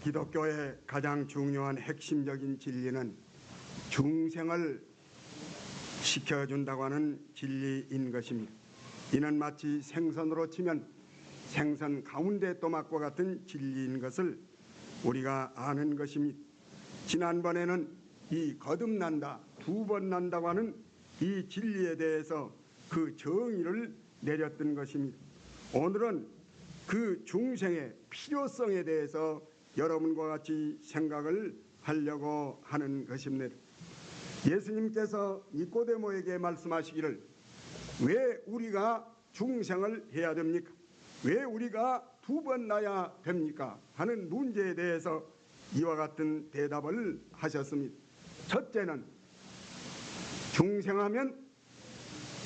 기독교의 가장 중요한 핵심적인 진리는 중생을 시켜준다고 하는 진리인 것입니다. 이는 마치 생선으로 치면 생선 가운데 또막과 같은 진리인 것을 우리가 아는 것입니다. 지난번에는 이 거듭난다, 두 번 난다고 하는 이 진리에 대해서 그 정의를 내렸던 것입니다. 오늘은 그 중생의 필요성에 대해서 여러분과 같이 생각을 하려고 하는 것입니다. 예수님께서 니고데모에게 말씀하시기를 왜 우리가 중생을 해야 됩니까? 왜 우리가 두 번 나야 됩니까? 하는 문제에 대해서 이와 같은 대답을 하셨습니다. 첫째는 중생하면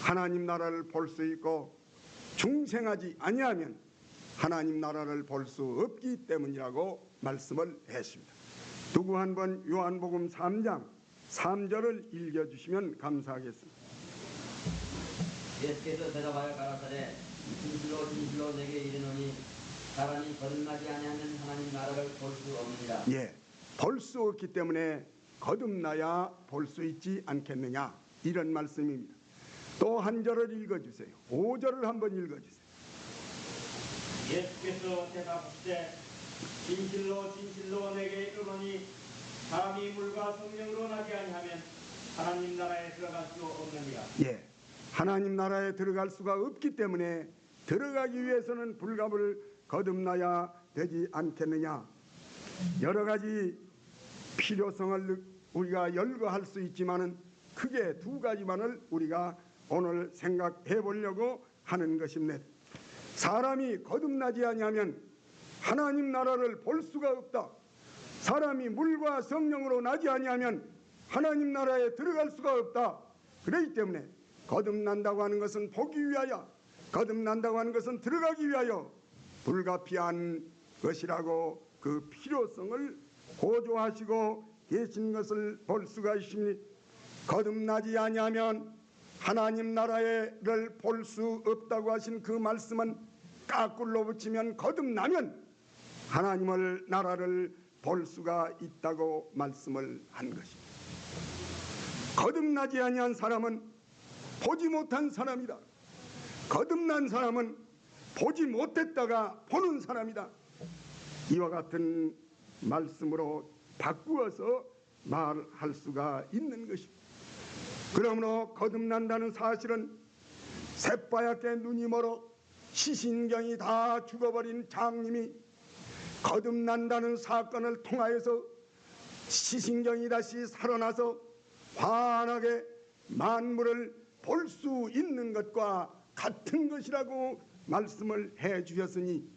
하나님 나라를 볼 수 있고 중생하지 아니하면 하나님 나라를 볼 수 없기 때문이라고 말씀을 했습니다. 누구 한번 요한복음 3장 3절을 읽어주시면 감사하겠습니다. 예수께서 대답하여 가라사대 진실로 진실로 내게 이르노니 사람이 거듭나지 아니하면 하나님 나라를 볼 수 없느니라. 예, 볼 수 없기 때문에 거듭나야 볼 수 있지 않겠느냐, 이런 말씀입니다. 또 한 절을 읽어주세요. 5절을 한번 읽어주세요. 예수께서 대답하시되 진실로 진실로 내게 이르노니 사람이 물과 성령으로 나지 아니하면 하나님 나라에 들어갈 수 없느니라. 예, 하나님 나라에 들어갈 수가 없기 때문에 들어가기 위해서는 불갑을 거듭나야 되지 않겠느냐. 여러 가지 필요성을 우리가 열거할 수 있지만은 크게 두 가지만을 우리가 오늘 생각해 보려고 하는 것입니다. 사람이 거듭나지 아니하면 하나님 나라를 볼 수가 없다. 사람이 물과 성령으로 나지 아니하면 하나님 나라에 들어갈 수가 없다. 그렇기 때문에 거듭난다고 하는 것은 보기 위하여, 거듭난다고 하는 것은 들어가기 위하여 불가피한 것이라고 그 필요성을 고조하시고 계신 것을 볼 수가 있습니다. 거듭나지 아니하면 하나님 나라를 볼 수 없다고 하신 그 말씀은 까꿀로 붙이면 거듭나면 하나님의 나라를 볼 수가 있다고 말씀을 한 것입니다. 거듭나지 아니한 사람은 보지 못한 사람이다. 거듭난 사람은 보지 못했다가 보는 사람이다. 이와 같은 말씀으로 바꾸어서 말할 수가 있는 것입니다. 그러므로 거듭난다는 사실은 새빠얗게 눈이 멀어 시신경이 다 죽어버린 장님이 거듭난다는 사건을 통하여서 시신경이 다시 살아나서 환하게 만물을 볼 수 있는 것과 같은 것이라고 말씀을 해 주셨으니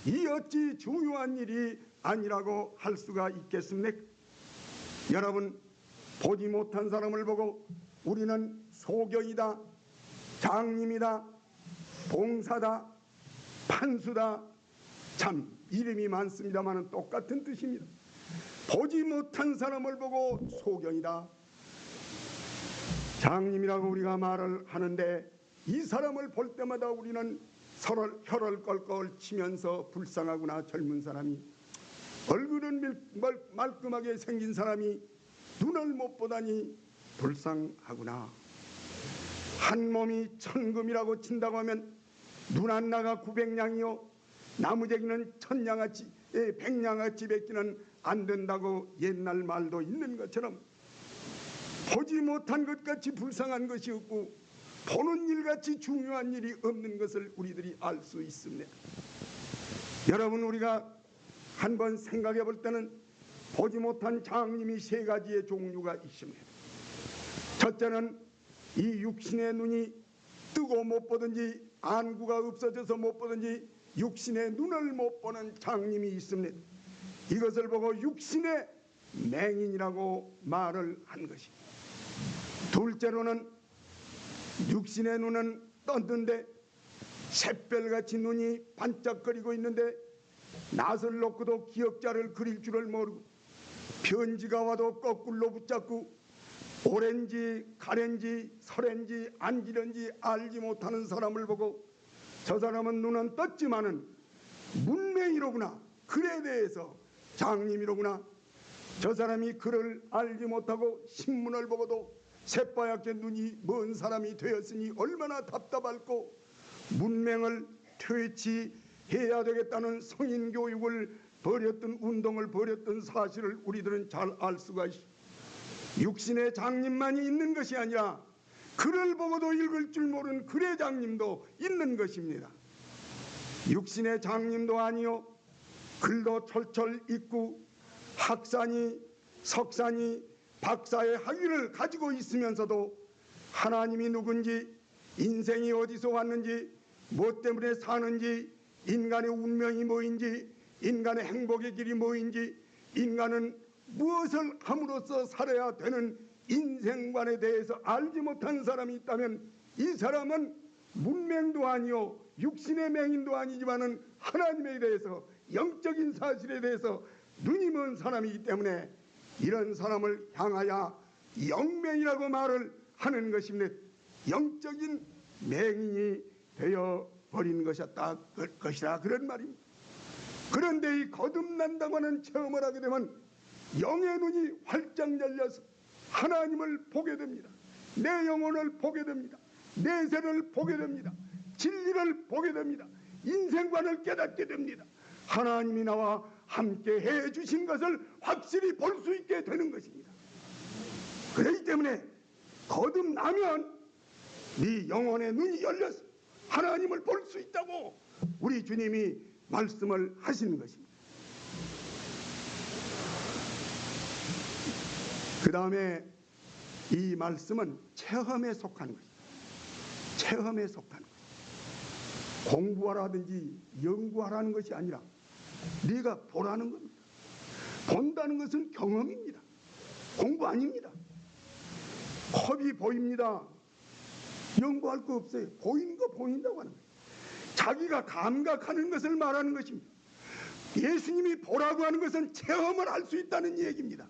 이 어찌 중요한 일이 아니라고 할 수가 있겠습니까? 여러분, 보지 못한 사람을 보고 우리는 소경이다, 장님이다, 봉사다, 판수다, 참 이름이 많습니다만 똑같은 뜻입니다. 보지 못한 사람을 보고 소경이다, 장님이라고 우리가 말을 하는데 이 사람을 볼 때마다 우리는 서로 혀를 껄껄 치면서 불쌍하구나. 젊은 사람이, 얼굴은 말끔하게 생긴 사람이 눈을 못 보다니 불쌍하구나. 한 몸이 천금이라고 친다고 하면 눈 하나가 900냥이요 나무재기는 1000냥아치 100냥아치 뱉기는 안 된다고 옛날 말도 있는 것처럼 보지 못한 것 같이 불쌍한 것이 없고 보는 일같이 중요한 일이 없는 것을 우리들이 알 수 있습니다. 여러분, 우리가 한번 생각해 볼 때는 보지 못한 장님이 세 가지의 종류가 있습니다. 첫째는 이 육신의 눈이 뜨고 못 보든지 안구가 없어져서 못 보든지 육신의 눈을 못 보는 장님이 있습니다. 이것을 보고 육신의 맹인이라고 말을 한 것입니다. 둘째로는 육신의 눈은 떴는데 샛별같이 눈이 반짝거리고 있는데 낯을 놓고도 기억자를 그릴 줄을 모르고 편지가 와도 거꾸로 붙잡고 오렌지 가렌지 설엔지 안지런지 알지 못하는 사람을 보고 저 사람은 눈은 떴지만은 문맹이로구나, 글에 대해서 장님이로구나. 저 사람이 그를 알지 못하고 신문을 보고도 새빠얗게 눈이 먼 사람이 되었으니 얼마나 답답할꼬. 문맹을 퇴치해야 되겠다는 성인 교육을 버렸던, 운동을 버렸던 사실을 우리들은 잘 알 수가 있어. 육신의 장님만이 있는 것이 아니라 글을 보고도 읽을 줄 모르는 글의 장님도 있는 것입니다. 육신의 장님도 아니요, 글도 철철 읽고 학사니 석사니 박사의 학위를 가지고 있으면서도 하나님이 누군지, 인생이 어디서 왔는지, 무엇 때문에 사는지, 인간의 운명이 뭐인지, 인간의 행복의 길이 뭐인지, 인간은 무엇을 함으로써 살아야 되는 인생관에 대해서 알지 못한 사람이 있다면 이 사람은 문맹도 아니요 육신의 맹인도 아니지만은 하나님에 대해서, 영적인 사실에 대해서 눈이 먼 사람이기 때문에 이런 사람을 향하여 영맹이라고 말을 하는 것입니다. 영적인 맹인이 되어버린 것이라 그런 말입니다. 그런데 이 거듭난다고 하는 체험을 하게 되면 영의 눈이 활짝 열려서 하나님을 보게 됩니다. 내 영혼을 보게 됩니다. 내세를 보게 됩니다. 진리를 보게 됩니다. 인생관을 깨닫게 됩니다. 하나님이 나와 함께 해주신 것을 확실히 볼 수 있게 되는 것입니다. 그렇기 때문에 거듭나면 네 영혼의 눈이 열려서 하나님을 볼 수 있다고 우리 주님이 말씀을 하시는 것입니다. 그 다음에 이 말씀은 체험에 속한 것입니다. 체험에 속한 것. 공부하라든지 연구하라는 것이 아니라 네가 보라는 겁니다. 본다는 것은 경험입니다. 공부 아닙니다. 컵이 보입니다. 연구할 거 없어요. 보이는 거 보인다고 하는 거예요. 자기가 감각하는 것을 말하는 것입니다. 예수님이 보라고 하는 것은 체험을 할 수 있다는 얘기입니다.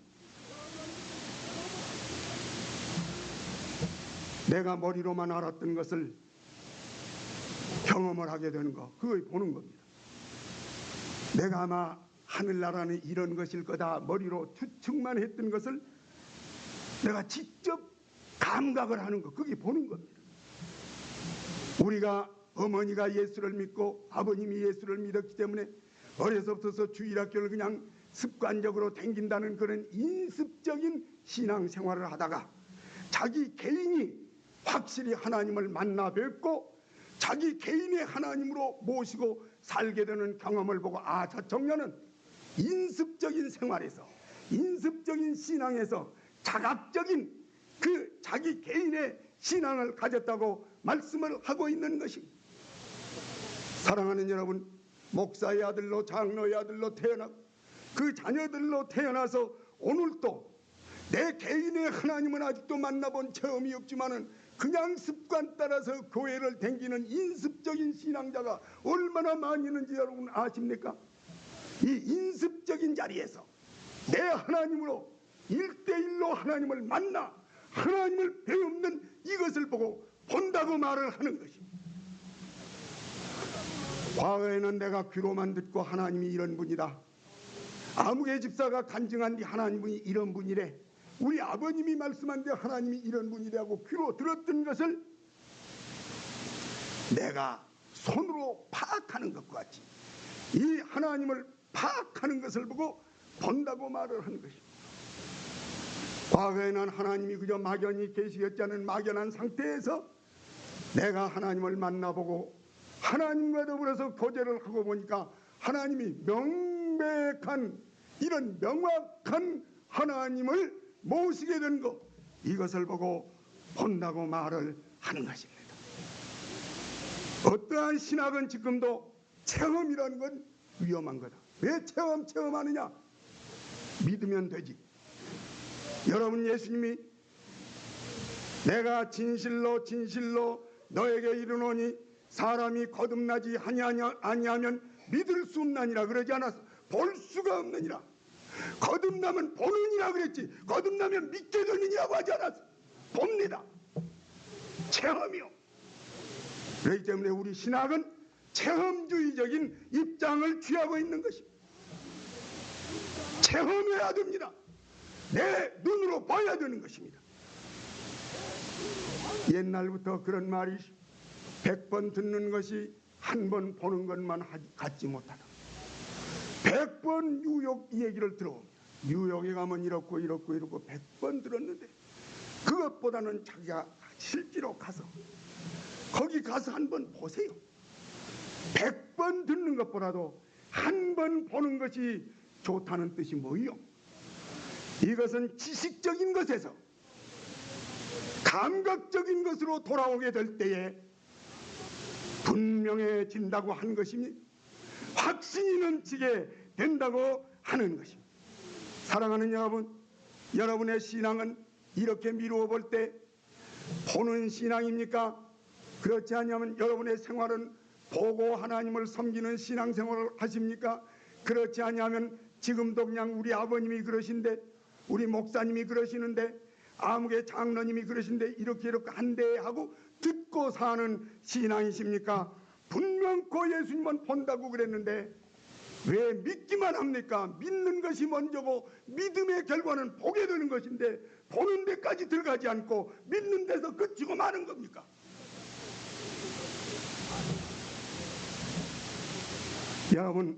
내가 머리로만 알았던 것을 경험을 하게 되는 거, 그걸 보는 겁니다. 내가 아마 하늘나라는 이런 것일 거다 머리로 추측만 했던 것을 내가 직접 감각을 하는 거, 그게 보는 겁니다. 우리가 어머니가 예수를 믿고 아버님이 예수를 믿었기 때문에 어려서부터 주일학교를 그냥 습관적으로 댕긴다는 그런 인습적인 신앙생활을 하다가 자기 개인이 확실히 하나님을 만나 뵙고 자기 개인의 하나님으로 모시고 살게 되는 경험을 보고 아, 저 청년은 인습적인 생활에서, 인습적인 신앙에서 자각적인 그 자기 개인의 신앙을 가졌다고 말씀을 하고 있는 것입니다. 사랑하는 여러분, 목사의 아들로, 장로의 아들로 태어나고 그 자녀들로 태어나서 오늘도 내 개인의 하나님은 아직도 만나본 체험이 없지만은 그냥 습관 따라서 교회를 댕기는 인습적인 신앙자가 얼마나 많이 있는지 여러분 아십니까? 이 인습적인 자리에서 내 하나님으로 1대1로 하나님을 만나 하나님을 배우는 이것을 보고 본다고 말을 하는 것입니다. 과거에는 내가 귀로만 듣고 하나님이 이런 분이다, 아무개 집사가 간증한 뒤 하나님이 이런 분이래, 우리 아버님이 말씀한 뒤 하나님이 이런 분이라고 귀로 들었던 것을 내가 손으로 파악하는 것과 같이 이 하나님을 파악하는 것을 보고 본다고 말을 하는 것입니다. 과거에는 하나님이 그저 막연히 계시겠지 않은 막연한 상태에서 내가 하나님을 만나보고 하나님과 더불어서 교제를 하고 보니까 하나님이 명백한, 이런 명확한 하나님을 모시게 된 것, 이것을 보고 본다고 말을 하는 것입니다. 어떠한 신학은 지금도 체험이라는 건 위험한 거다. 왜 체험하느냐? 믿으면 되지. 여러분, 예수님이 내가 진실로 진실로 너에게 이르노니 사람이 거듭나지 아니하면 믿을 수 없나니라 그러지 않았어. 볼 수가 없느니라. 거듭나면 보느니라 그랬지, 거듭나면 믿게 되느니라고 하지 않았어. 봅니다. 체험이요. 그렇기 때문에 우리 신학은 체험주의적인 입장을 취하고 있는 것입니다. 체험해야 됩니다. 내 눈으로 봐야 되는 것입니다. 옛날부터 그런 말이 100번 듣는 것이 한 번 보는 것만 갖지 못하다. 100번 뉴욕 얘기를 들어옵니다. 뉴욕에 가면 이렇고 100번 들었는데 그것보다는 자기가 실제로 가서 거기 가서 한번 보세요. 100번 듣는 것보다도 한 번 보는 것이 좋다는 뜻이 뭐예요? 이것은 지식적인 것에서 감각적인 것으로 돌아오게 될 때에 분명해진다고 한 것이니 확신이 넘치게 된다고 하는 것입니다. 사랑하는 여러분, 여러분의 신앙은 이렇게 미루어 볼 때 보는 신앙입니까? 그렇지 않으면 여러분의 생활은 보고 하나님을 섬기는 신앙생활을 하십니까? 그렇지 않으면 지금도 그냥 우리 아버님이 그러신데 우리 목사님이 그러시는데 아무개 장로님이 그러신데 이렇게 한대 하고 듣고 사는 신앙이십니까? 분명코 예수님은 본다고 그랬는데 왜 믿기만 합니까? 믿는 것이 먼저고 믿음의 결과는 보게 되는 것인데 보는 데까지 들어가지 않고 믿는 데서 그치고 마는 겁니까? 여러분,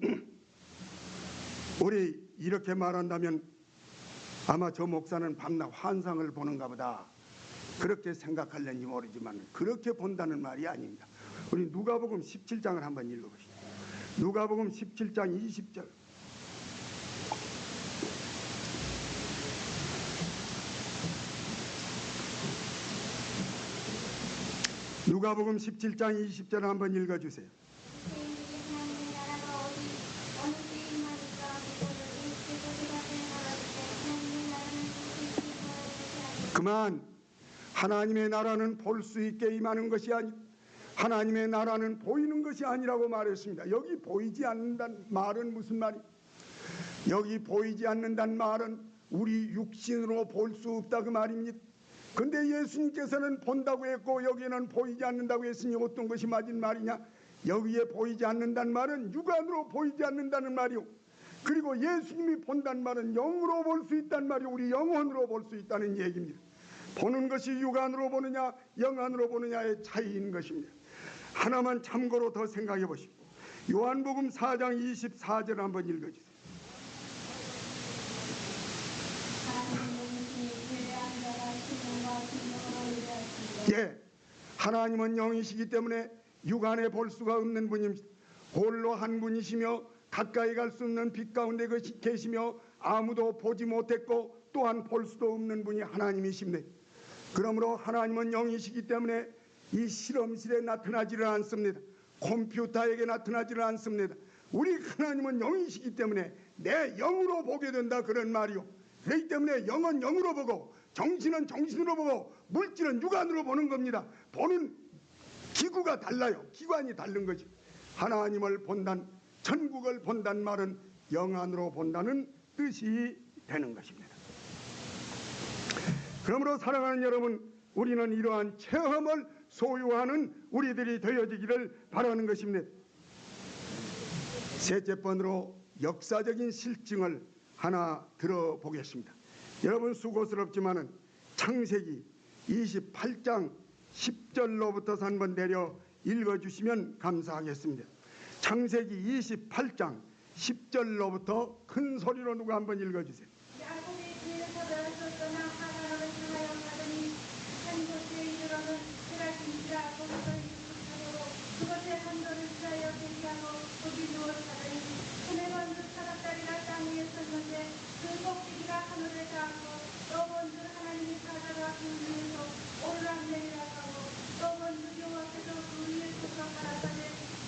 우리 이렇게 말한다면 아마 저 목사는 밤낮 환상을 보는가 보다 그렇게 생각할는지 모르지만 그렇게 본다는 말이 아닙니다. 우리 누가복음 17장을 한번 읽어보시죠. 누가복음 17장 20절. 누가복음 17장 20절을 한번 읽어주세요. 그만 하나님의 나라는 볼 수 있게 임하는 것이 아니 하나님의 나라는 보이는 것이 아니라고 말했습니다. 여기 보이지 않는다는 말은 무슨 말이? 여기 보이지 않는다는 말은 우리 육신으로 볼 수 없다 그 말입니다. 근데 예수님께서는 본다고 했고 여기는 보이지 않는다고 했으니 어떤 것이 맞은 말이냐? 여기에 보이지 않는다는 말은 육안으로 보이지 않는다는 말이요. 그리고 예수님이 본다는 말은 영으로 볼 수 있다는 말이요. 우리 영혼으로 볼 수 있다는 얘기입니다. 보는 것이 육안으로 보느냐 영안으로 보느냐의 차이인 것입니다. 하나만 참고로 더 생각해 보십시오. 요한복음 4장 24절 한번 읽어주세요. 예, 하나님은 영이시기 때문에 육안에 볼 수가 없는 분입니다. 홀로 한 분이시며 가까이 갈 수 없는 빛 가운데 계시며 아무도 보지 못했고 또한 볼 수도 없는 분이 하나님이십니다. 그러므로 하나님은 영이시기 때문에 이 실험실에 나타나지를 않습니다. 컴퓨터에게 나타나지를 않습니다. 우리 하나님은 영이시기 때문에 내 영으로 보게 된다 그런 말이요. 그렇기 때문에 영은 영으로 보고 정신은 정신으로 보고 물질은 육안으로 보는 겁니다. 보는 기구가 달라요. 기관이 다른 거죠. 하나님을 본단, 천국을 본단 말은 영안으로 본다는 뜻이 되는 것입니다. 그러므로 사랑하는 여러분, 우리는 이러한 체험을 소유하는 우리들이 되어지기를 바라는 것입니다. 셋째 번으로 역사적인 실증을 하나 들어보겠습니다. 여러분 수고스럽지만은 창세기 28장 10절로부터 한번 내려 읽어주시면 감사하겠습니다. 창세기 28장 10절로부터 큰 소리로 누가 한번 읽어주세요.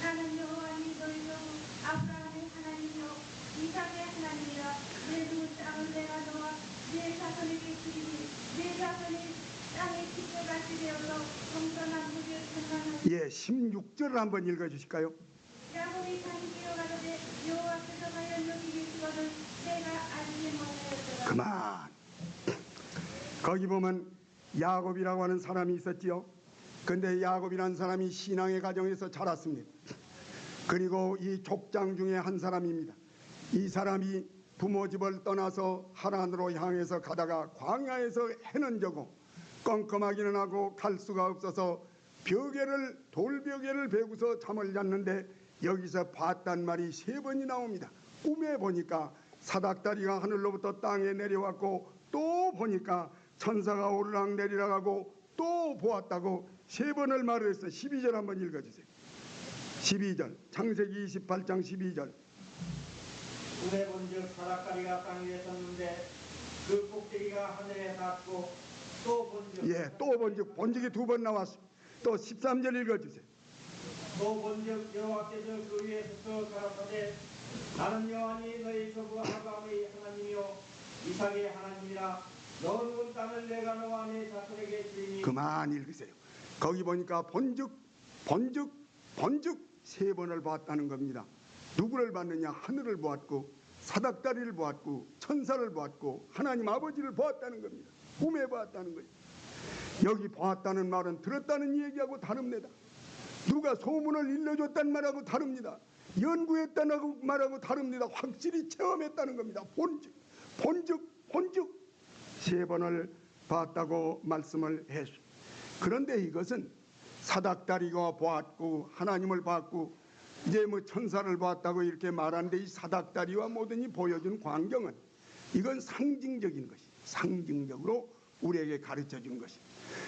나는 여호와니 너희 종 아브라함의 하나님이요 이삭의 하나님이라. 내 두 땅을 내가 너와 네 자손에게 주리니 네 자손이 땅의 기초같이 되어서 동서남북에 평강하리니. 예, 16절을 한번 읽어주실까요? 야곱이 다니기로 가로되 여호와께서 과연 여기 계시거든 내가 알지 못하였더라. 그만. 거기 보면 야곱이라고 하는 사람이 있었지요. 근데 야곱이라는 사람이 신앙의 가정에서 자랐습니다. 그리고 이 족장 중에 한 사람입니다. 이 사람이 부모 집을 떠나서 하란으로 향해서 가다가 광야에서 해는 져고 껌껌하기는 하고 갈 수가 없어서 돌벽에를 베고서 잠을 잤는데 여기서 봤단 말이 3번이 나옵니다. 꿈에 보니까 사닥다리가 하늘로부터 땅에 내려왔고 또 보니까 천사가 오르락 내리락 하고 또 보았다고 3번을 말을 했어요. 12절 한번 읽어주세요. 12절 창세기 28장 12절. 꿈에 본즉 사닥다리가 땅 위에 섰는데 그 꼭대기가 하늘에 닿고 또 본즉 또 본즉이 2번 나왔습니다. 또 13절 읽어주세요. 또 본즉 여호와께서 그 위에 서서 가라사대 나는 여호와니 너희 조부 아브라함의 하나님이요 이삭의 하나님이라 너 누운 땅을 내가 너와 내 자손에게 주리니. 그만 읽으세요. 거기 보니까 본즉 3번을 봤다는 겁니다. 누구를 봤느냐? 하늘을 보았고 사닥다리를 보았고 천사를 보았고 하나님 아버지를 보았다는 겁니다. 꿈에 보았다는 거예요. 여기 보았다는 말은 들었다는 얘기하고 다릅니다. 누가 소문을 일러줬다는 말하고 다릅니다. 연구했다는 말하고 다릅니다. 확실히 체험했다는 겁니다. 본즉 3번을 봤다고 말씀을 했습니다. 그런데 이것은 사닥다리가 보았고 하나님을 봤고 이제 천사를 봤다고 이렇게 말하는데 이 사닥다리와 모든 이 보여준 광경은 이건 상징적인 것이 상징적으로 우리에게 가르쳐 준 것이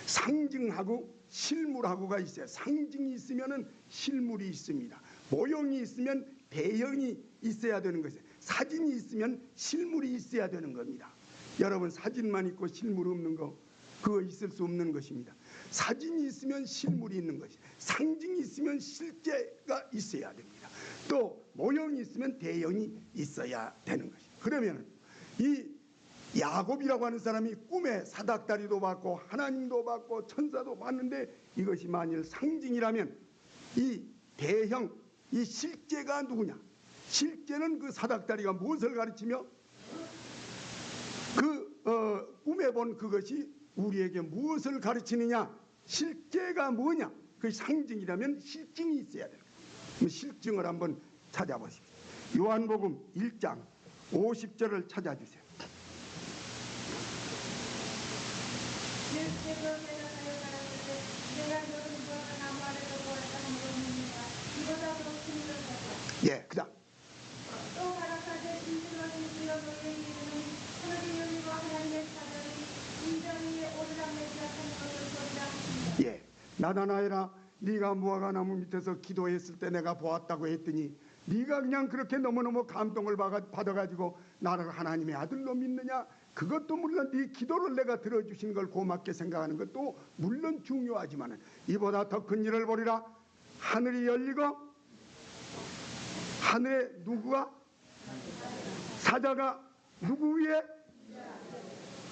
상징하고 실물하고가 있어요. 상징이 있으면 실물이 있습니다. 모형이 있으면 대형이 있어야 되는 것이에요. 사진이 있으면 실물이 있어야 되는 겁니다. 여러분 사진만 있고 실물 없는 거 그거 있을 수 없는 것입니다. 사진이 있으면 실물이 있는 것이 상징이 있으면 실제가 있어야 됩니다. 또 모형이 있으면 대형이 있어야 되는 것이. 그러면 이 야곱이라고 하는 사람이 꿈에 사닥다리도 봤고 하나님도 봤고 천사도 봤는데 이것이 만일 상징이라면 이 대형 이 실제가 누구냐? 실제는 그 사닥다리가 무엇을 가르치며 꿈에 본 그것이 우리에게 무엇을 가르치느냐? 실제가 뭐냐? 그 상징이라면 실증이 있어야 돼요. 실증을 한번 찾아보십시오. 요한복음 1장 50절을 찾아주세요. 예, 그다음. 또 가라사대 진실로 진실로 너희에게 이르노니 하늘이 열리고 하나님의 사자들이 인정 위에 오르락내리락 하는 것을 보리라 하십니다. 예, 나다나엘아 네가 무화과나무 밑에서 기도했을 때 내가 보았다고 했더니 네가 그냥 그렇게 너무너무 감동을 받아가지고 나를 하나님의 아들로 믿느냐? 그것도 물론 네 기도를 내가 들어주신 걸 고맙게 생각하는 것도 물론 중요하지만 이보다 더 큰 일을 보리라. 하늘이 열리고 하늘에 누구가? 사자가 누구 위에?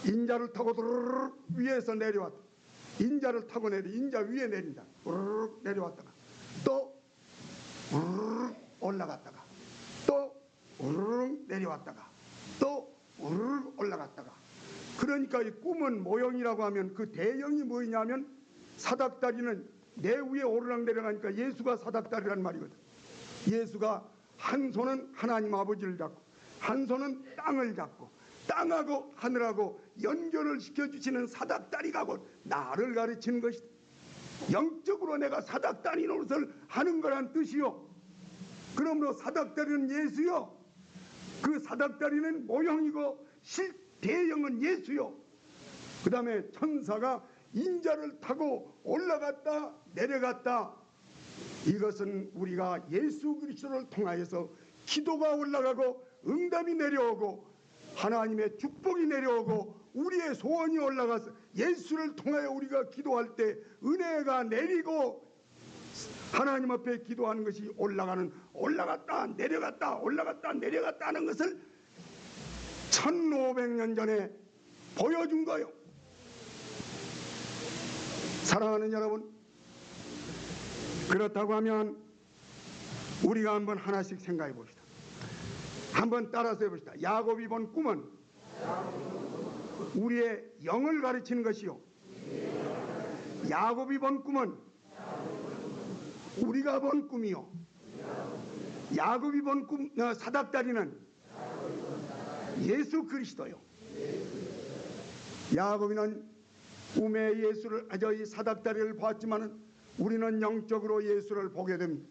인자를 타고 드르르 위에서 내려왔다. 인자를 타고 인자 위에 내린다. 우르르 내려왔다가 또 우르르 올라갔다가 또 우르르 내려왔다가 또 우르르 올라갔다가. 그러니까 이 꿈은 모형이라고 하면 그 대형이 뭐냐면 사닥다리는 내 위에 오르락 내려가니까 예수가 사닥다리란 말이거든. 예수가 한 손은 하나님 아버지를 잡고 한 손은 땅을 잡고 땅하고 하늘하고 연결을 시켜주시는 사닥다리가 곧 나를 가르치는 것이다. 영적으로 내가 사닥다리 노릇을 하는 거란 뜻이요. 그러므로 사닥다리는 예수요. 그 사닥다리는 모형이고 대형은 예수요. 그 다음에 천사가 인자를 타고 올라갔다 내려갔다. 이것은 우리가 예수 그리스도를 통하여서 기도가 올라가고 응답이 내려오고 하나님의 축복이 내려오고 우리의 소원이 올라가서 예수를 통하여 우리가 기도할 때 은혜가 내리고 하나님 앞에 기도하는 것이 올라갔다 내려갔다 올라갔다 내려갔다 하는 것을 1500년 전에 보여준 거예요. 사랑하는 여러분, 그렇다고 하면 우리가 한번 하나씩 생각해 봅시다. 한번 따라서 해봅시다. 야곱이 본 꿈은 우리의 영을 가르치는 것이요. 야곱이 본 꿈은 우리가 본 꿈이요. 야곱이 본 꿈, 사닥다리는 예수 그리스도요. 야곱이는 꿈에 예수를 이 사닥다리를 봤지만은 우리는 영적으로 예수를 보게 됩니다.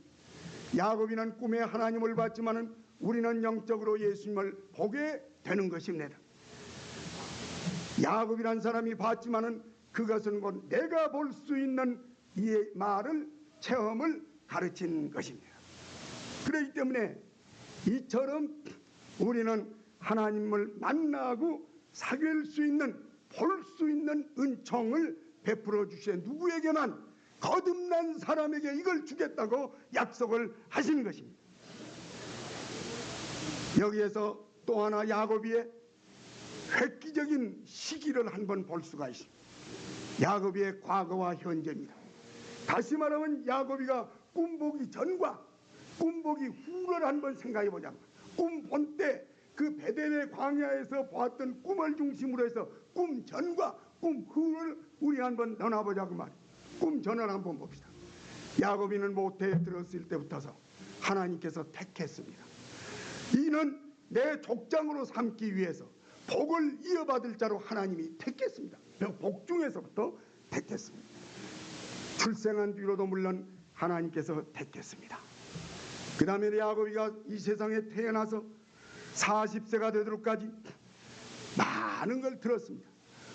야곱이는 꿈에 하나님을 봤지만은 우리는 영적으로 예수님을 보게 되는 것입니다. 야곱이란 사람이 봤지만은 그것은 곧 내가 볼 수 있는 이 말을 체험을 가르친 것입니다. 그렇기 때문에 이처럼 우리는 하나님을 만나고 사귈 수 있는, 볼 수 있는 은총을 베풀어 주시에 누구에게만 거듭난 사람에게 이걸 주겠다고 약속을 하신 것입니다. 여기에서 또 하나 야곱이의 획기적인 시기를 한번 볼 수가 있습니다. 야곱이의 과거와 현재입니다. 다시 말하면 야곱이가 꿈보기 전과 꿈보기 후를 한번 생각해 보자면, 꿈 본 때 그 베델의 광야에서 보았던 꿈을 중심으로 해서 꿈 전과 꿈 후를 우리 한번 나눠보자고 말이에요. 꿈 전을 한번 봅시다. 야곱이는 모태에 들었을 때부터서 하나님께서 택했습니다. 이는 내 족장으로 삼기 위해서 복을 이어받을 자로 하나님이 택했습니다. 복 중에서부터 택했습니다. 출생한 뒤로도 물론 하나님께서 택했습니다. 그 다음에 야곱이가 이 세상에 태어나서 40세가 되도록까지 많은 걸 들었습니다.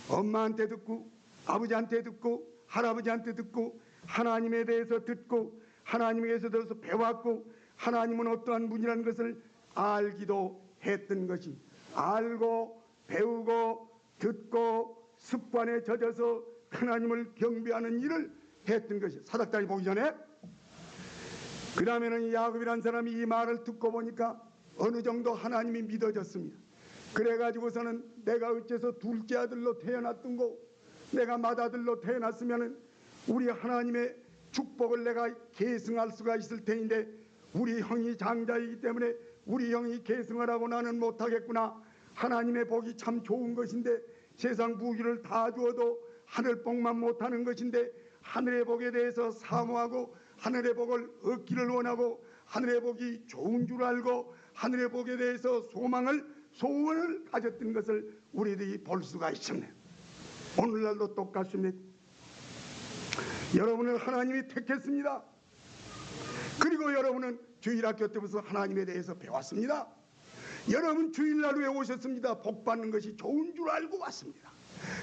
엄마한테 듣고 아버지한테 듣고 할아버지한테 듣고 하나님에 대해서 듣고 하나님에게서 들어서 배웠고 하나님은 어떠한 분이라는 것을 알기도 했던 것이, 알고 배우고 듣고 습관에 젖어서 하나님을 경배하는 일을 했던 것이 사닥다리 보기 전에. 그 다음에는 야곱이라는 사람이 이 말을 듣고 보니까 어느 정도 하나님이 믿어졌습니다. 그래가지고서는 내가 어째서 둘째 아들로 태어났던 거, 내가 맏아들로 태어났으면 우리 하나님의 축복을 내가 계승할 수가 있을 텐데 우리 형이 장자이기 때문에 우리 형이 계승을 하고 나는 못하겠구나. 하나님의 복이 참 좋은 것인데 세상 부귀를 다 주어도 하늘 복만 못하는 것인데 하늘의 복에 대해서 사모하고 하늘의 복을 얻기를 원하고 하늘의 복이 좋은 줄 알고 하늘의 복에 대해서 소원을 가졌던 것을 우리들이 볼 수가 있습니다. 오늘날도 똑같습니다. 여러분을 하나님이 택했습니다. 그리고 여러분은 주일학교 때부터 하나님에 대해서 배웠습니다. 여러분 주일날 왜 오셨습니다? 복 받는 것이 좋은 줄 알고 왔습니다.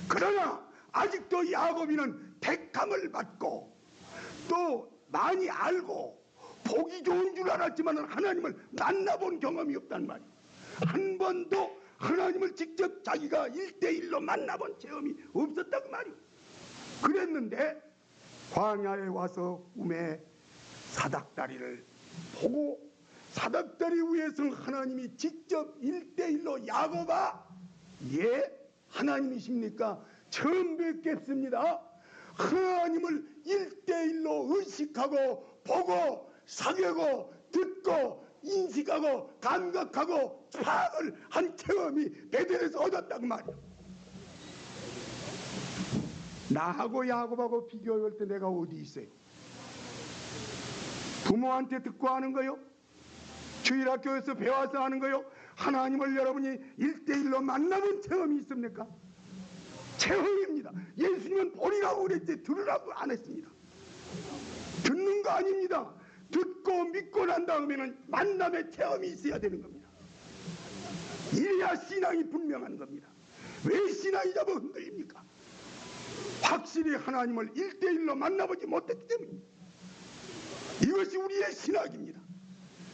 그러나 아직도 야곱이는 택함을 받고 또 많이 알고 복이 좋은 줄 알았지만 하나님을 만나본 경험이 없단 말이에요. 한 번도 하나님을 직접 자기가 1대1로 만나본 체험이 없었다고 말이에요. 그랬는데 광야에 와서 꿈에 사닥다리를 보고 사닥다리 위에서 하나님이 직접 1대1로 야곱아, 예? 하나님이십니까? 처음 뵙겠습니다. 하나님을 1대1로 의식하고 보고 사귀고 듣고 인식하고 감각하고 파악을 한 체험이 베델에서 얻었다고 말이에요. 나하고 야곱하고 비교할 때 내가 어디 있어요? 부모한테 듣고 하는 거요? 주일학교에서 배워서 하는 거요? 하나님을 여러분이 1대1로 만나본 체험이 있습니까? 체험입니다. 예수님은 보리라고 그랬지 들으라고 안 했습니다. 듣는 거 아닙니다. 듣고 믿고 난 다음에는 만남의 체험이 있어야 되는 겁니다. 이래야 신앙이 분명한 겁니다. 왜 신앙이 잡아 흔들립니까? 확실히 하나님을 1대1로 만나보지 못했기 때문입니다. 이것이 우리의 신학입니다.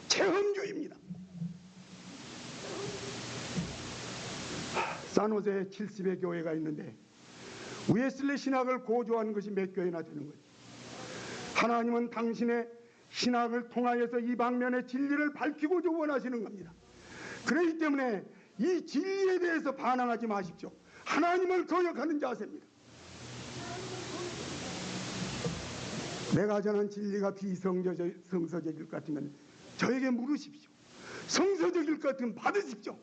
체험주의입니다. 산호세 70의 교회가 있는데 웨슬리 신학을 고조하는 것이 몇 교회나 되는 거예요. 하나님은 당신의 신학을 통하여서 이 방면의 진리를 밝히고자 원하시는 겁니다. 그렇기 때문에 이 진리에 대해서 반항하지 마십시오. 하나님을 거역하는 자세입니다. 내가 전한 진리가 비성서적일 것 같으면 저에게 물으십시오. 성서적일 것 같으면 받으십시오.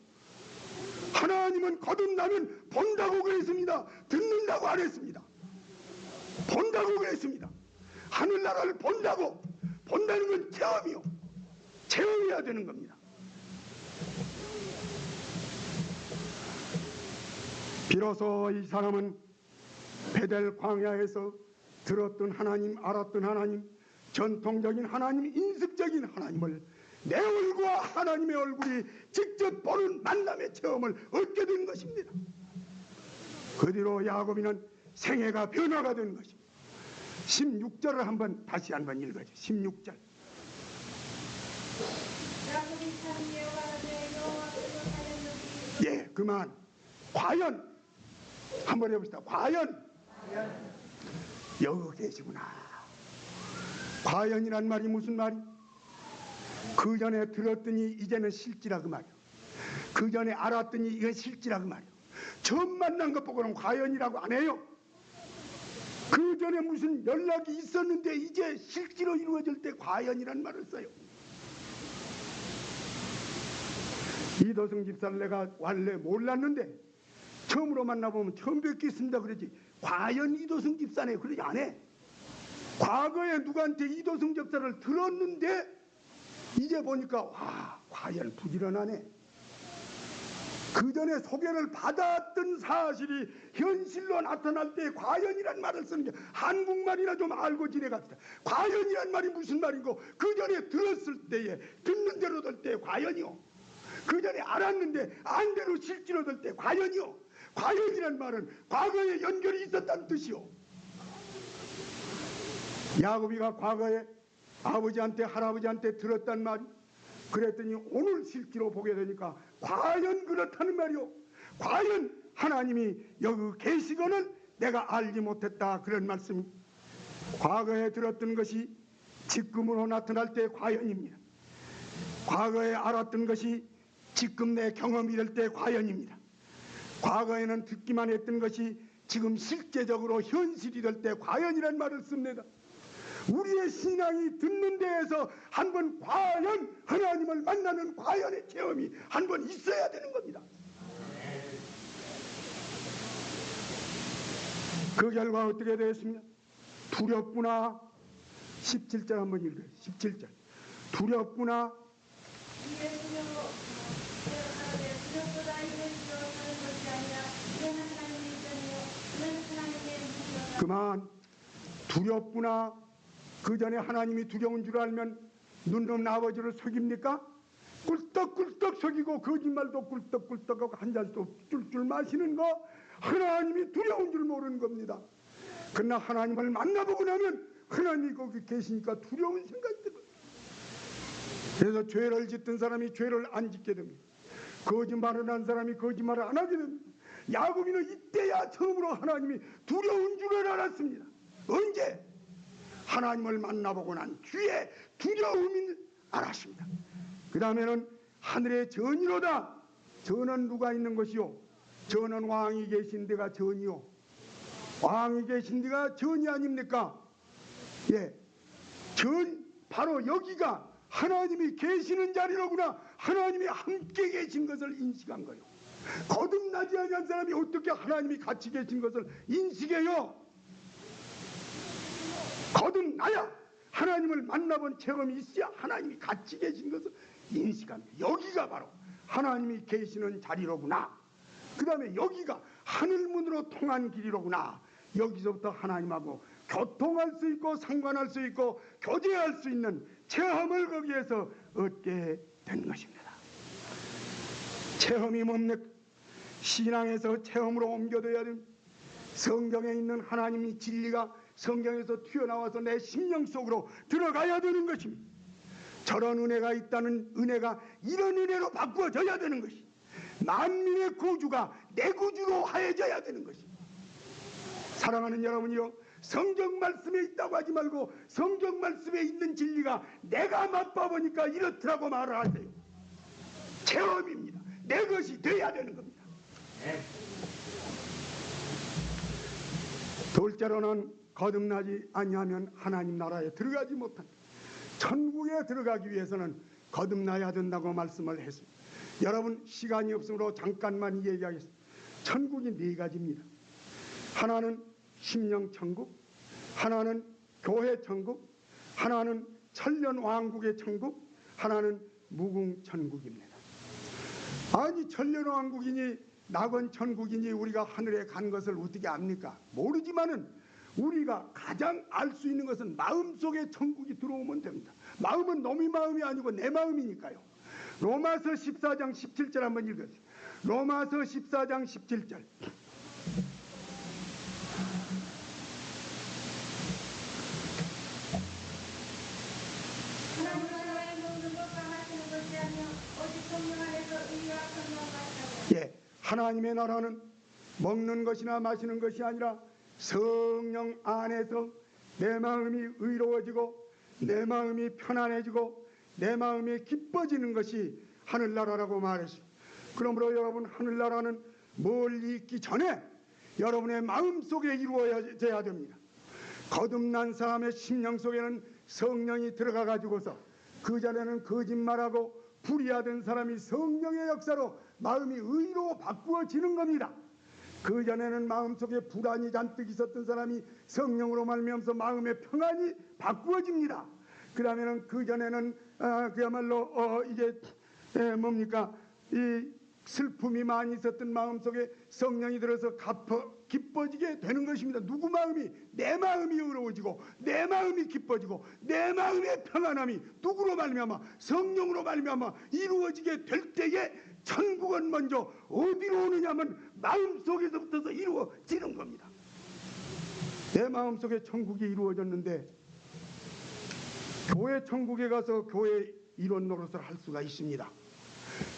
하나님은 거듭나면 본다고 그랬습니다. 듣는다고 안 했습니다. 본다고 그랬습니다. 하늘나라를 본다고. 본다는 건 체험이요. 체험해야 되는 겁니다. 비로소 이 사람은 베델 광야에서 들었던 하나님, 알았던 하나님, 전통적인 하나님, 인습적인 하나님을 내 얼굴과 하나님의 얼굴이 직접 보는 만남의 체험을 얻게 된 것입니다. 그 뒤로 야곱이는 생애가 변화가 된 것입니다. 16절을 다시 한번 읽어줘. 16절. 야곱이 참 여호와의 여호와께서 하였노니. 예, 그만. 과연 한번 해봅시다. 과연 여기 계시구나. 과연이란 말이 무슨 말이? 그 전에 들었더니 이제는 실지라 그 말이요. 그 전에 알았더니 이건 실지라 그 말이요. 처음 만난 것 보고는 과연이라고 안 해요. 그 전에 무슨 연락이 있었는데 이제 실제로 이루어질 때 과연이란 말을 써요. 이도승 집사를 내가 원래 몰랐는데 처음으로 만나보면 처음 뵙겠습니다 그러지, 과연 이도승 집사네 그러지 안 해. 과거에 누구한테 이도승 집사를 들었는데 이제 보니까 와, 과연 부지런하네. 그 전에 소개를 받았던 사실이 현실로 나타날 때 과연이란 말을 쓰는 게, 한국말이나 좀 알고 지내갑시다. 과연이란 말이 무슨 말인고, 그 전에 들었을 때에 듣는 대로 될 때 과연이요. 그 전에 알았는데 안 대로 실제로 될 때 과연이요. 과연이란 말은 과거에 연결이 있었다는 뜻이요. 야곱이가 과거에 아버지한테 할아버지한테 들었단 말이, 그랬더니 오늘 실제로 보게 되니까 과연 그렇다는 말이요. 과연 하나님이 여기 계시거늘 내가 알지 못했다, 그런 말씀이. 과거에 들었던 것이 지금으로 나타날 때 과연입니다. 과거에 알았던 것이 지금 내 경험이 될 때 과연입니다. 과거에는 듣기만 했던 것이 지금 실제적으로 현실이 될 때 과연이란 말을 씁니다. 우리의 신앙이 듣는 데에서 한번 과연 하나님을 만나는 과연의 체험이 한번 있어야 되는 겁니다. 그 결과 어떻게 되었습니까? 두렵구나. 17절 한번 읽어요. 17절. 두렵구나. 두렵보다 이를 두려워하는 것이 아니라 이는 하나님의 일전이요 이는 하나님의 무기여라. 그만. 두렵구나. 그 전에 하나님이 두려운 줄 알면 눈놈 아버지를 속입니까? 꿀떡꿀떡 속이고 거짓말도 꿀떡꿀떡하고 한 잔도 쫄쫄 마시는 거, 하나님이 두려운 줄 모르는 겁니다. 그러나 하나님을 만나보고 나면 하나님이 거기 계시니까 두려운 생각이 들어요. 그래서 죄를 짓던 사람이 죄를 안 짓게 됩니다. 거짓말을 한 사람이 거짓말을 안 하게 됩니다. 야곱이는 이때야 처음으로 하나님이 두려운 줄을 알았습니다. 언제? 하나님을 만나보고 난 뒤에 두려움을 알았습니다. 그 다음에는 하늘의 전이로다. 전은 누가 있는 것이요? 전은 왕이 계신 데가 전이요. 왕이 계신 데가 전이 아닙니까? 예, 전 바로 여기가 하나님이 계시는 자리로구나. 하나님이 함께 계신 것을 인식한 거예요. 거듭나지 않은 사람이 어떻게 하나님이 같이 계신 것을 인식해요? 거듭나야, 하나님을 만나본 체험이 있어야 하나님이 같이 계신 것을 인식합니다. 여기가 바로 하나님이 계시는 자리로구나. 그 다음에 여기가 하늘문으로 통한 길이로구나. 여기서부터 하나님하고 교통할 수 있고 상관할 수 있고 교제할 수 있는 체험을 거기에서 얻게 된 것입니다. 체험이 뭡니까? 신앙에서 체험으로 옮겨져야 됩니다. 성경에 있는 하나님의 진리가 성경에서 튀어나와서 내 심령 속으로 들어가야 되는 것입니다. 저런 은혜가 있다는 은혜가 이런 은혜로 바꾸어져야 되는 것이, 만민의 구주가 내 구주로 하여져야 되는 것입니다. 사랑하는 여러분이요, 성경 말씀에 있다고 하지 말고 성경 말씀에 있는 진리가 내가 맛봐보니까 이렇더라고 말을 하세요. 체험입니다. 내 것이 돼야 되는 겁니다. 둘째로는 거듭나지 아니하면 하나님 나라에 들어가지 못한다. 천국에 들어가기 위해서는 거듭나야 된다고 말씀을 했습니다. 여러분, 시간이 없으므로 잠깐만 얘기하겠습니다. 천국이 네 가지입니다. 하나는 심령 천국, 하나는 교회 천국, 하나는 천년 왕국의 천국, 하나는 무궁 천국입니다. 아니, 천년 왕국이니 낙원 천국이니 우리가 하늘에 간 것을 어떻게 압니까? 모르지만은 우리가 가장 알 수 있는 것은 마음속에 천국이 들어오면 됩니다. 마음은 놈의 마음이 아니고 내 마음이니까요. 로마서 14장 17절 한번 읽으세요. 로마서 14장 17절. 하나님 나라에 먹는 것과 마시는 것이 아니요 오직 성령 안에서 의와 평강과 있다고. 예, 하나님의 나라는 먹는 것이나 마시는 것이 아니라 성령 안에서 내 마음이 의로워지고 내 마음이 편안해지고 내 마음이 기뻐지는 것이 하늘나라라고 말했습니다. 그러므로 여러분, 하늘나라는 멀리 있기 전에 여러분의 마음속에 이루어져야 됩니다. 거듭난 사람의 심령 속에는 성령이 들어가 가지고서 그 전에는 거짓말하고 불의하던 사람이 성령의 역사로 마음이 의로 바꾸어지는 겁니다. 그 전에는 마음속에 불안이 잔뜩 있었던 사람이 성령으로 말미암아서 마음의 평안이 바꾸어집니다. 그러면은 그 전에는 그야말로 이제 뭡니까, 이 슬픔이 많이 있었던 마음속에 성령이 들어서 기뻐지게 되는 것입니다. 누구 마음이? 내 마음이 의로워지고 내 마음이 기뻐지고 내 마음의 평안함이 누구로 말미암아? 성령으로 말미암아 이루어지게 될 때에 천국은 먼저 어디로 오느냐면 마음속에서부터 이루어지는 겁니다. 내 마음속에 천국이 이루어졌는데 교회 천국에 가서 교회 이론 노릇을 할 수가 있습니다.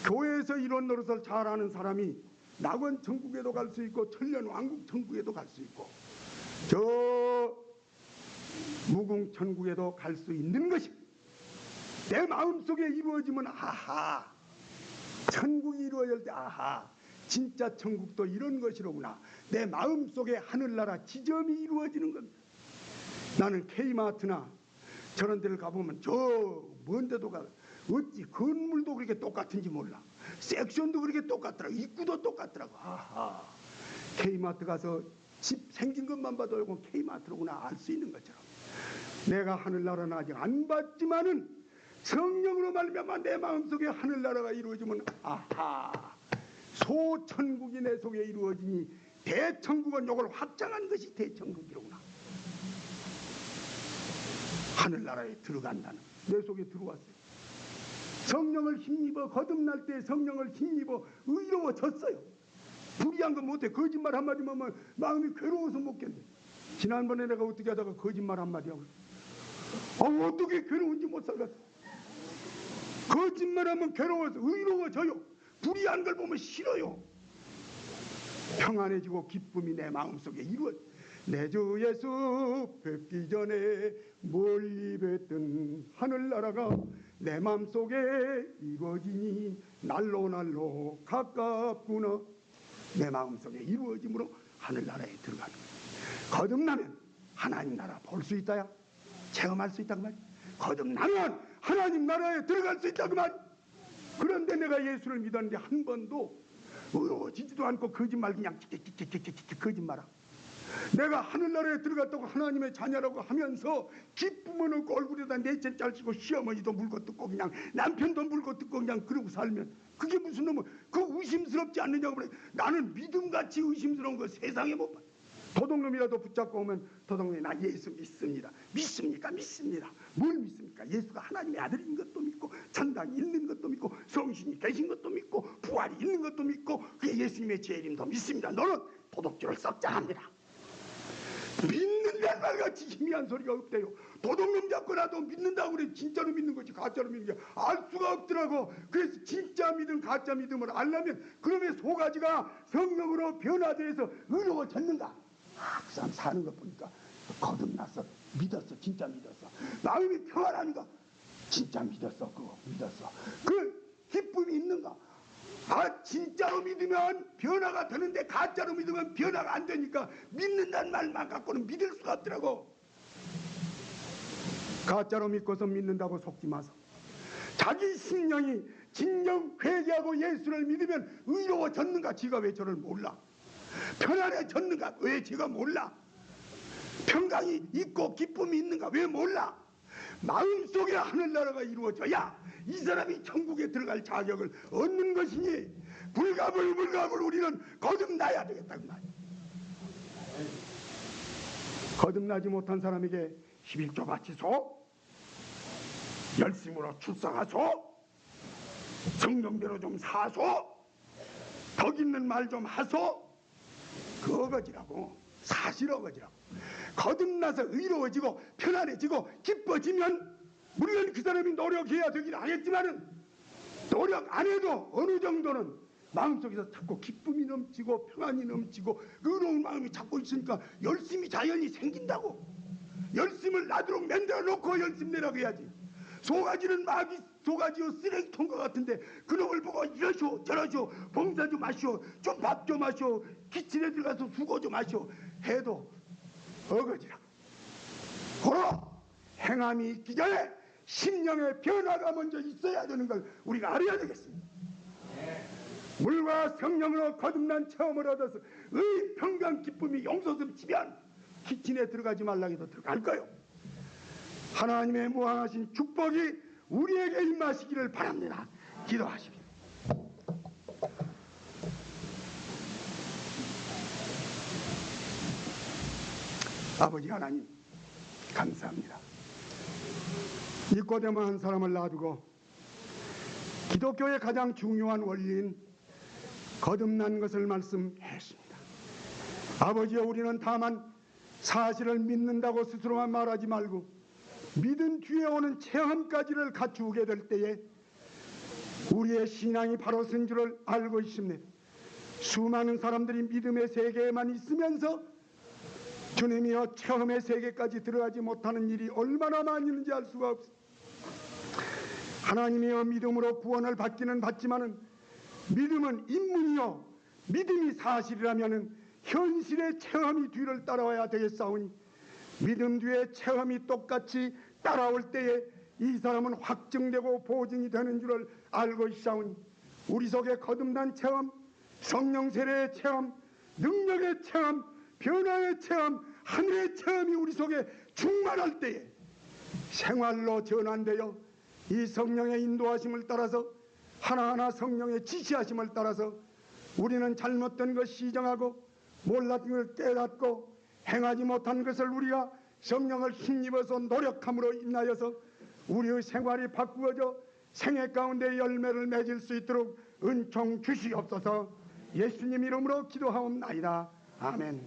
교회에서 이론 노릇을 잘하는 사람이 낙원 천국에도 갈 수 있고 천년 왕국 천국에도 갈 수 있고 저 무궁 천국에도 갈 수 있는 것이 내 마음속에 이루어지면 아하, 천국이 이루어질 때 아하, 진짜 천국도 이런 것이로구나. 내 마음속에 하늘나라 지점이 이루어지는 겁니다. 나는 K마트나 저런 데를 가보면 저 먼 데도 가 어찌 건물도 그렇게 똑같은지 몰라. 섹션도 그렇게 똑같더라고. 입구도 똑같더라고. 아하, K마트 가서 집 생긴 것만 봐도 이건 K마트로구나 알 수 있는 것처럼 내가 하늘나라는 아직 안 봤지만은 성령으로 말미암아 내 마음속에 하늘나라가 이루어지면 아하, 소천국이 내 속에 이루어지니 대천국은 요걸 확장한 것이 대천국이로구나. 하늘나라에 들어간다는 내 속에 들어왔어요. 성령을 힘입어 거듭날 때 성령을 힘입어 의로워졌어요. 불의한 거 못해. 거짓말 한마디만 하면 마음이 괴로워서 못 견뎌. 지난번에 내가 어떻게 하다가 거짓말 한마디 하고 어떻게 괴로운지 못 살겠어. 거짓말하면 괴로워서 의로워져요. 불의한 걸 보면 싫어요. 평안해지고 기쁨이 내 마음속에 이루어져. 내 주 예수 뵙기 전에 멀리 뵀던 하늘나라가 내 마음속에 이루어지니 날로 가깝구나. 내 마음속에 이루어짐으로 하늘나라에 들어가는 거예요. 거듭나면 하나님 나라 볼 수 있다야. 체험할 수 있다 그 말. 거듭나면 하나님 나라에 들어갈 수 있다 그 말. 그런데 내가 예수를 믿었는데 한 번도 의로워지지도 않고 거짓말 그냥 거짓말하고 내가 하늘나라에 들어갔다고 하나님의 자녀라고 하면서 기쁨은 없고 얼굴에다 내천 짤치고 시어머니도 물고 뜯고 그냥 남편도 물고 뜯고 그냥 그러고 살면 그게 무슨 놈은 그 의심스럽지 않느냐고 그래. 나는 믿음같이 의심스러운 거 세상에 못 봐. 도둑놈이라도 붙잡고 오면 도둑놈이 나 예수 믿습니다. 믿습니까? 믿습니다. 뭘 믿습니까? 예수가 하나님의 아들인 것도 믿고 천당이 있는 것도 믿고 성신이 계신 것도 믿고 부활이 있는 것도 믿고 그게 예수님의 재림도 믿습니다. 너는 도둑질을 썩장합니다. 믿는다는 말같이 희미한 소리가 없대요. 도둑놈 잡고라도 믿는다고 그래. 진짜로 믿는 거지 가짜로 믿는 게 알 수가 없더라고. 그래서 진짜 믿음 가짜 믿음을 알려면 그놈의 소가지가 성령으로 변화돼서 의로워졌는가. 그 사람 사는 것 보니까 거듭났어. 믿었어. 진짜 믿었어. 마음이 평안하니까 진짜 믿었어. 그거 믿었어. 그 기쁨이 있는가. 진짜로 믿으면 변화가 되는데 가짜로 믿으면 변화가 안 되니까 믿는다는 말만 갖고는 믿을 수가 없더라고. 가짜로 믿고서 믿는다고 속지 마서. 자기 심령이 진정 회개하고 예수를 믿으면 의로워졌는가. 지가 왜 저를 몰라. 편안해졌는가. 왜 지가 몰라. 평강이 있고 기쁨이 있는가. 왜 몰라. 마음속에 하늘나라가 이루어져야 이 사람이 천국에 들어갈 자격을 얻는 것이니 불갑을 우리는 거듭나야 되겠다고 말이에요. 거듭나지 못한 사람에게 11조 바치소, 열심으로 출석하소, 성경대로 좀 사소, 덕 있는 말 좀 하소, 그 어거지라고, 사실 어거지라고. 거듭나서 의로워지고 편안해지고 기뻐지면 물론 그 사람이 노력해야 되긴 하겠지만은 노력 안 해도 어느 정도는 마음속에서 자꾸 기쁨이 넘치고 평안이 넘치고 의로운 마음이 자꾸 있으니까 열심히 자연히 생긴다고. 열심을 나도록 만들어 놓고 열심 내라고 해야지. 소가지는 마귀 소가지요 쓰레기통과 같은데 그놈을 보고 이러시오 저러시오 봉사 좀 하시오 좀 밥 좀 하시오 키친에 들어가서 수고 좀 하시오 해도 어거지라고. 고로 행함이 있기 전에 심령의 변화가 먼저 있어야 되는 걸 우리가 알아야 되겠습니다. 물과 성령으로 거듭난 체험을 얻어서 의 평강 기쁨이 용솟음 치면 키친에 들어가지 말라 해도 들어갈 거요. 하나님의 무한하신 축복이 우리에게 임하시기를 바랍니다. 기도하십시오. 아버지 하나님 감사합니다. 니꼬데모 한 사람을 놔두고 기독교의 가장 중요한 원리인 거듭난 것을 말씀했습니다. 아버지여, 우리는 다만 사실을 믿는다고 스스로만 말하지 말고 믿은 뒤에 오는 체험까지를 갖추게 될 때에 우리의 신앙이 바로 쓴 줄을 알고 있습니다. 수많은 사람들이 믿음의 세계에만 있으면서 주님이여 체험의 세계까지 들어가지 못하는 일이 얼마나 많이 있는지 알 수가 없습니다. 하나님이여, 믿음으로 구원을 받기는 받지만은 믿음은 인문이요 믿음이 사실이라면은 현실의 체험이 뒤를 따라와야 되겠사오니 믿음 뒤에 체험이 똑같이 따라올 때에 이 사람은 확증되고 보증이 되는 줄을 알고 있사오니 우리 속에 거듭난 체험, 성령 세례의 체험, 능력의 체험, 변화의 체험, 하늘의 체험이 우리 속에 충만할 때에 생활로 전환되어 이 성령의 인도하심을 따라서 하나하나 성령의 지시하심을 따라서 우리는 잘못된 것 시정하고 몰랐던 걸 깨닫고 행하지 못한 것을 우리가 성령을 힘입어서 노력함으로 인하여서 우리의 생활이 바꾸어져 생애 가운데 열매를 맺을 수 있도록 은총 주시옵소서. 예수님 이름으로 기도하옵나이다. 아멘.